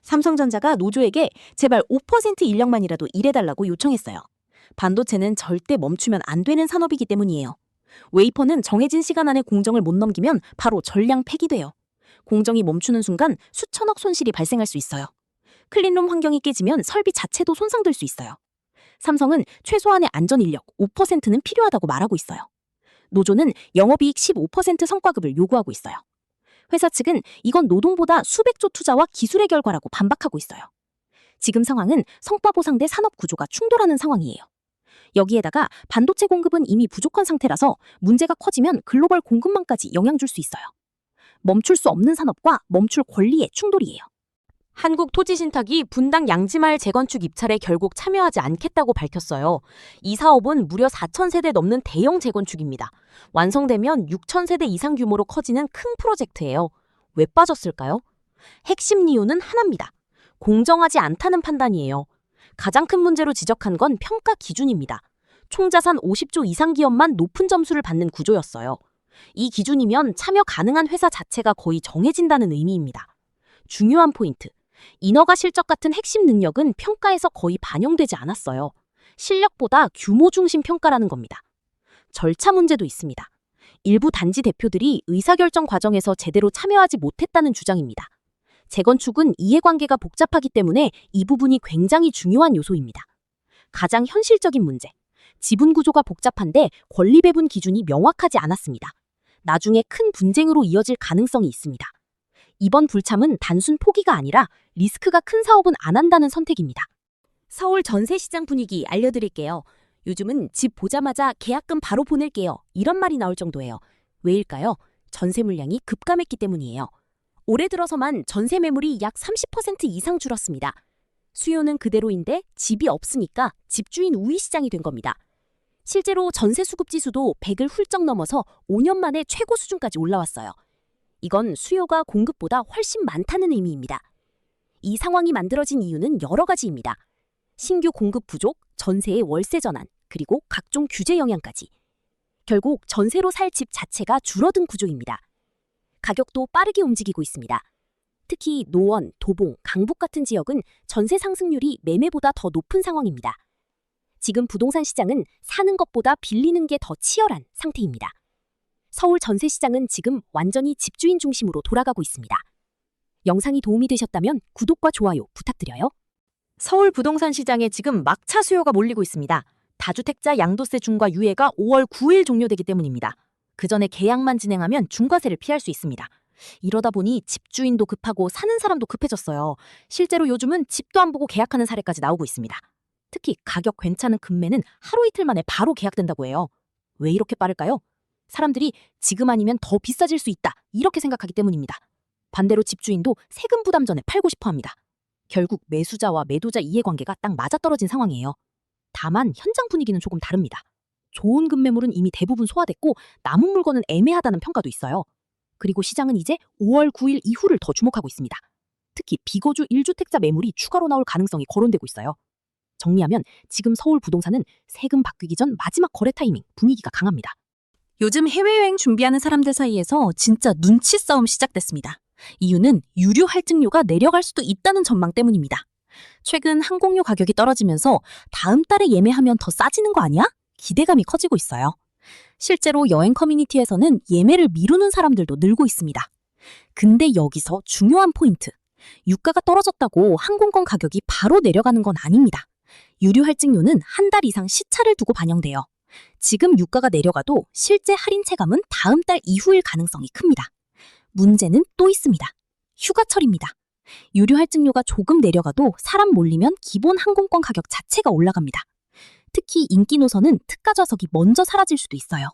삼성전자가 노조에게 제발 5% 인력만이라도 일해달라고 요청했어요. 반도체는 절대 멈추면 안 되는 산업이기 때문이에요. 웨이퍼는 정해진 시간 안에 공정을 못 넘기면 바로 전량 폐기돼요. 공정이 멈추는 순간 수천억 손실이 발생할 수 있어요. 클린룸 환경이 깨지면 설비 자체도 손상될 수 있어요. 삼성은 최소한의 안전 인력 5%는 필요하다고 말하고 있어요. 노조는 영업이익 15% 성과급을 요구하고 있어요. 회사 측은 이건 노동보다 수백조 투자와 기술의 결과라고 반박하고 있어요. 지금 상황은 성과 보상 대 산업 구조가 충돌하는 상황이에요. 여기에다가 반도체 공급은 이미 부족한 상태라서 문제가 커지면 글로벌 공급망까지 영향 줄 수 있어요. 멈출 수 없는 산업과 멈출 권리의 충돌이에요. 한국토지신탁이 분당 양지마을 재건축 입찰에 결국 참여하지 않겠다고 밝혔어요. 이 사업은 무려 4,000세대 넘는 대형 재건축입니다. 완성되면 6,000세대 이상 규모로 커지는 큰 프로젝트예요. 왜 빠졌을까요? 핵심 이유는 하나입니다. 공정하지 않다는 판단이에요. 가장 큰 문제로 지적한 건 평가 기준입니다. 총자산 50조 이상 기업만 높은 점수를 받는 구조였어요. 이 기준이면 참여 가능한 회사 자체가 거의 정해진다는 의미입니다. 중요한 포인트. 인허가 실적 같은 핵심 능력은 평가에서 거의 반영되지 않았어요. 실력보다 규모 중심 평가라는 겁니다. 절차 문제도 있습니다. 일부 단지 대표들이 의사결정 과정에서 제대로 참여하지 못했다는 주장입니다. 재건축은 이해관계가 복잡하기 때문에 이 부분이 굉장히 중요한 요소입니다. 가장 현실적인 문제. 지분 구조가 복잡한데 권리 배분 기준이 명확하지 않았습니다. 나중에 큰 분쟁으로 이어질 가능성이 있습니다. 이번 불참은 단순 포기가 아니라 리스크가 큰 사업은 안 한다는 선택입니다. 서울 전세시장 분위기 알려드릴게요. 요즘은 집 보자마자 계약금 바로 보낼게요. 이런 말이 나올 정도예요. 왜일까요? 전세 물량이 급감했기 때문이에요. 올해 들어서만 전세 매물이 약 30% 이상 줄었습니다. 수요는 그대로인데 집이 없으니까 집주인 우위 시장이 된 겁니다. 실제로 전세 수급 지수도 100을 훌쩍 넘어서 5년 만에 최고 수준까지 올라왔어요. 이건 수요가 공급보다 훨씬 많다는 의미입니다. 이 상황이 만들어진 이유는 여러 가지입니다. 신규 공급 부족, 전세의 월세 전환, 그리고 각종 규제 영향까지. 결국 전세로 살 집 자체가 줄어든 구조입니다. 가격도 빠르게 움직이고 있습니다. 특히 노원, 도봉, 강북 같은 지역은 전세 상승률이 매매보다 더 높은 상황입니다. 지금 부동산 시장은 사는 것보다 빌리는 게 더 치열한 상태입니다. 서울 전세 시장은 지금 완전히 집주인 중심으로 돌아가고 있습니다. 영상이 도움이 되셨다면 구독과 좋아요 부탁드려요. 서울 부동산 시장에 지금 막차 수요가 몰리고 있습니다. 다주택자 양도세 중과 유예가 5월 9일 종료되기 때문입니다. 그 전에 계약만 진행하면 중과세를 피할 수 있습니다. 이러다 보니 집주인도 급하고 사는 사람도 급해졌어요. 실제로 요즘은 집도 안 보고 계약하는 사례까지 나오고 있습니다. 특히 가격 괜찮은 금매는 하루 이틀 만에 바로 계약된다고 해요. 왜 이렇게 빠를까요? 사람들이 지금 아니면 더 비싸질 수 있다 이렇게 생각하기 때문입니다. 반대로 집주인도 세금 부담 전에 팔고 싶어 합니다. 결국 매수자와 매도자 이해관계가 딱 맞아떨어진 상황이에요. 다만 현장 분위기는 조금 다릅니다. 좋은 급매물은 이미 대부분 소화됐고 남은 물건은 애매하다는 평가도 있어요. 그리고 시장은 이제 5월 9일 이후를 더 주목하고 있습니다. 특히 비거주 1주택자 매물이 추가로 나올 가능성이 거론되고 있어요. 정리하면 지금 서울 부동산은 세금 바뀌기 전 마지막 거래 타이밍 분위기가 강합니다. 요즘 해외여행 준비하는 사람들 사이에서 진짜 눈치 싸움 시작됐습니다. 이유는 유류 할증료가 내려갈 수도 있다는 전망 때문입니다. 최근 항공료 가격이 떨어지면서 다음 달에 예매하면 더 싸지는 거 아니야? 기대감이 커지고 있어요. 실제로 여행 커뮤니티에서는 예매를 미루는 사람들도 늘고 있습니다. 근데 여기서 중요한 포인트. 유가가 떨어졌다고 항공권 가격이 바로 내려가는 건 아닙니다. 유류 할증료는 한 달 이상 시차를 두고 반영돼요. 지금 유가가 내려가도 실제 할인 체감은 다음 달 이후일 가능성이 큽니다. 문제는 또 있습니다. 휴가철입니다. 유류 할증료가 조금 내려가도 사람 몰리면 기본 항공권 가격 자체가 올라갑니다. 특히 인기 노선은 특가 좌석이 먼저 사라질 수도 있어요.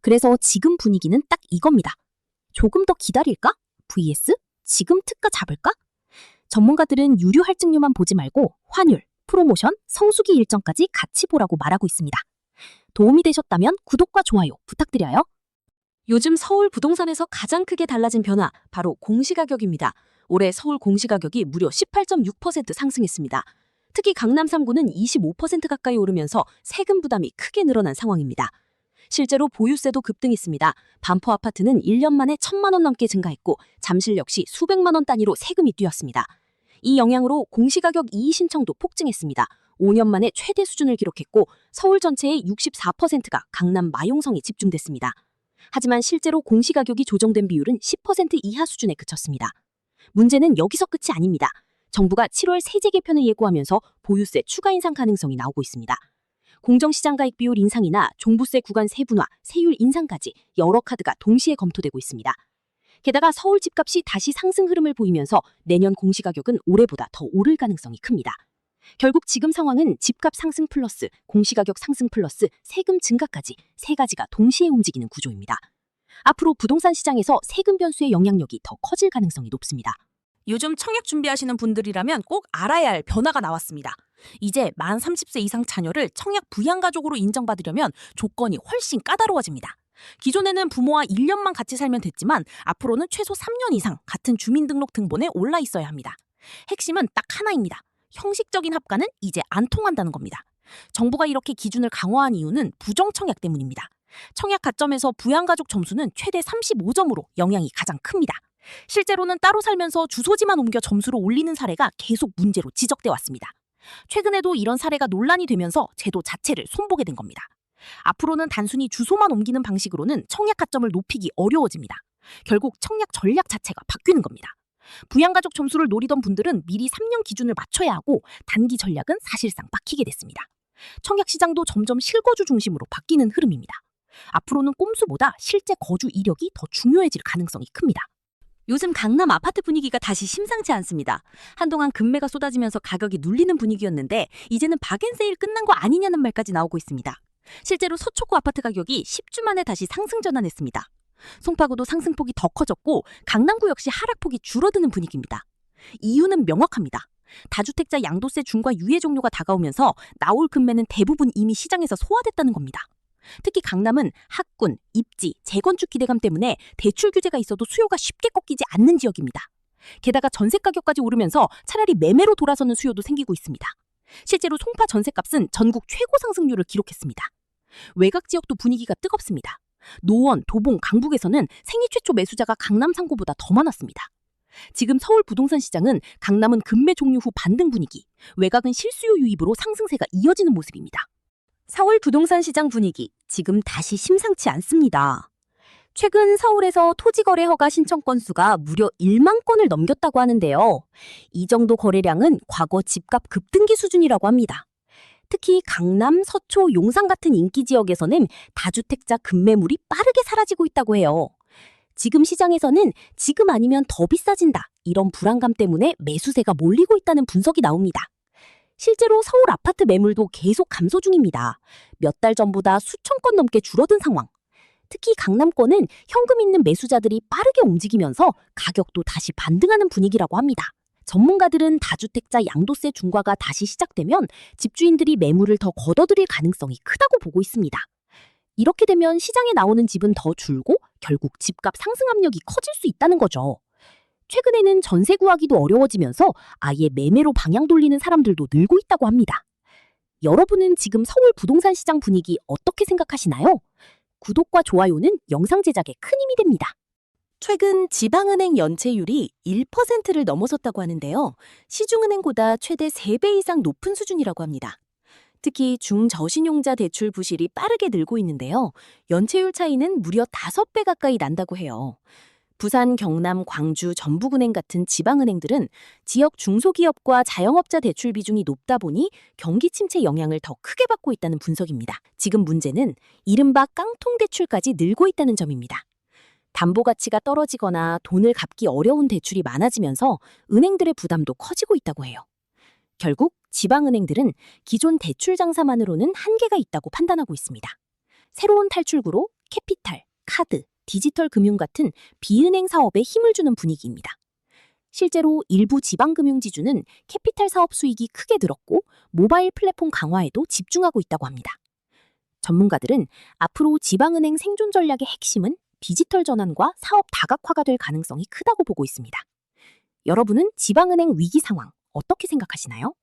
그래서 지금 분위기는 딱 이겁니다. 조금 더 기다릴까? vs 지금 특가 잡을까? 전문가들은 유류 할증료만 보지 말고 환율, 프로모션, 성수기 일정까지 같이 보라고 말하고 있습니다. 도움이 되셨다면 구독과 좋아요 부탁드려요. 요즘 서울 부동산에서 가장 크게 달라진 변화, 바로 공시가격입니다. 올해 서울 공시가격이 무려 18.6% 상승했습니다. 특히 강남 3구는 25% 가까이 오르면서 세금 부담이 크게 늘어난 상황입니다. 실제로 보유세도 급등했습니다. 반포 아파트는 1년 만에 1,000만 원 넘게 증가했고 잠실 역시 수백만 원 단위로 세금이 뛰었습니다. 이 영향으로 공시가격 이의 신청도 폭증했습니다. 5년 만에 최대 수준을 기록했고 서울 전체의 64%가 강남 마용성에 집중됐습니다. 하지만 실제로 공시가격이 조정된 비율은 10% 이하 수준에 그쳤습니다. 문제는 여기서 끝이 아닙니다. 정부가 7월 세제 개편을 예고하면서 보유세 추가 인상 가능성이 나오고 있습니다. 공정시장가액 비율 인상이나 종부세 구간 세분화, 세율 인상까지 여러 카드가 동시에 검토되고 있습니다. 게다가 서울 집값이 다시 상승 흐름을 보이면서 내년 공시가격은 올해보다 더 오를 가능성이 큽니다. 결국 지금 상황은 집값 상승 플러스 공시가격 상승 플러스 세금 증가까지 세 가지가 동시에 움직이는 구조입니다. 앞으로 부동산 시장에서 세금 변수의 영향력이 더 커질 가능성이 높습니다. 요즘 청약 준비하시는 분들이라면 꼭 알아야 할 변화가 나왔습니다. 이제 만 30세 이상 자녀를 청약 부양가족으로 인정받으려면 조건이 훨씬 까다로워집니다. 기존에는 부모와 1년만 같이 살면 됐지만 앞으로는 최소 3년 이상 같은 주민등록등본에 올라 있어야 합니다. 핵심은 딱 하나입니다. 형식적인 합가는 이제 안 통한다는 겁니다. 정부가 이렇게 기준을 강화한 이유는 부정청약 때문입니다. 청약 가점에서 부양가족 점수는 최대 35점으로 영향이 가장 큽니다. 실제로는 따로 살면서 주소지만 옮겨 점수를 올리는 사례가 계속 문제로 지적돼 왔습니다. 최근에도 이런 사례가 논란이 되면서 제도 자체를 손보게 된 겁니다. 앞으로는 단순히 주소만 옮기는 방식으로는 청약 가점을 높이기 어려워집니다. 결국 청약 전략 자체가 바뀌는 겁니다. 부양가족 점수를 노리던 분들은 미리 3년 기준을 맞춰야 하고 단기 전략은 사실상 막히게 됐습니다. 청약 시장도 점점 실거주 중심으로 바뀌는 흐름입니다. 앞으로는 꼼수보다 실제 거주 이력이 더 중요해질 가능성이 큽니다. 요즘 강남 아파트 분위기가 다시 심상치 않습니다. 한동안 급매가 쏟아지면서 가격이 눌리는 분위기였는데 이제는 박앤세일 끝난 거 아니냐는 말까지 나오고 있습니다. 실제로 서초구 아파트 가격이 10주 만에 다시 상승 전환했습니다. 송파구도 상승폭이 더 커졌고 강남구 역시 하락폭이 줄어드는 분위기입니다. 이유는 명확합니다. 다주택자 양도세 중과 유예 종료가 다가오면서 나올 급매는 대부분 이미 시장에서 소화됐다는 겁니다. 특히 강남은 학군, 입지, 재건축 기대감 때문에 대출 규제가 있어도 수요가 쉽게 꺾이지 않는 지역입니다. 게다가 전세 가격까지 오르면서 차라리 매매로 돌아서는 수요도 생기고 있습니다. 실제로 송파 전세값은 전국 최고 상승률을 기록했습니다. 외곽 지역도 분위기가 뜨겁습니다. 노원, 도봉, 강북에서는 생애 최초 매수자가 강남 상고보다 더 많았습니다. 지금 서울 부동산 시장은 강남은 급매 종료 후 반등 분위기, 외곽은 실수요 유입으로 상승세가 이어지는 모습입니다. 4월 부동산 시장 분위기, 지금 다시 심상치 않습니다. 최근 서울에서 토지거래 허가 신청 건수가 무려 1만 건을 넘겼다고 하는데요. 이 정도 거래량은 과거 집값 급등기 수준이라고 합니다. 특히 강남, 서초, 용산 같은 인기 지역에서는 다주택자 급매물이 빠르게 사라지고 있다고 해요. 지금 시장에서는 지금 아니면 더 비싸진다, 이런 불안감 때문에 매수세가 몰리고 있다는 분석이 나옵니다. 실제로 서울 아파트 매물도 계속 감소 중입니다. 몇 달 전보다 수천 건 넘게 줄어든 상황. 특히 강남권은 현금 있는 매수자들이 빠르게 움직이면서 가격도 다시 반등하는 분위기라고 합니다. 전문가들은 다주택자 양도세 중과가 다시 시작되면 집주인들이 매물을 더 걷어들일 가능성이 크다고 보고 있습니다. 이렇게 되면 시장에 나오는 집은 더 줄고 결국 집값 상승 압력이 커질 수 있다는 거죠. 최근에는 전세 구하기도 어려워지면서 아예 매매로 방향 돌리는 사람들도 늘고 있다고 합니다. 여러분은 지금 서울 부동산 시장 분위기 어떻게 생각하시나요? 구독과 좋아요는 영상 제작에 큰 힘이 됩니다. 최근 지방은행 연체율이 1%를 넘어섰다고 하는데요. 시중은행보다 최대 3배 이상 높은 수준이라고 합니다. 특히 중저신용자 대출 부실이 빠르게 늘고 있는데요. 연체율 차이는 무려 5배 가까이 난다고 해요. 부산, 경남, 광주, 전북은행 같은 지방은행들은 지역 중소기업과 자영업자 대출 비중이 높다 보니 경기 침체 영향을 더 크게 받고 있다는 분석입니다. 지금 문제는 이른바 깡통 대출까지 늘고 있다는 점입니다. 담보 가치가 떨어지거나 돈을 갚기 어려운 대출이 많아지면서 은행들의 부담도 커지고 있다고 해요. 결국 지방은행들은 기존 대출 장사만으로는 한계가 있다고 판단하고 있습니다. 새로운 탈출구로 캐피탈, 카드, 디지털 금융 같은 비은행 사업에 힘을 주는 분위기입니다. 실제로 일부 지방금융지주는 캐피탈 사업 수익이 크게 늘었고 모바일 플랫폼 강화에도 집중하고 있다고 합니다. 전문가들은 앞으로 지방은행 생존 전략의 핵심은 디지털 전환과 사업 다각화가 될 가능성이 크다고 보고 있습니다. 여러분은 지방은행 위기 상황 어떻게 생각하시나요?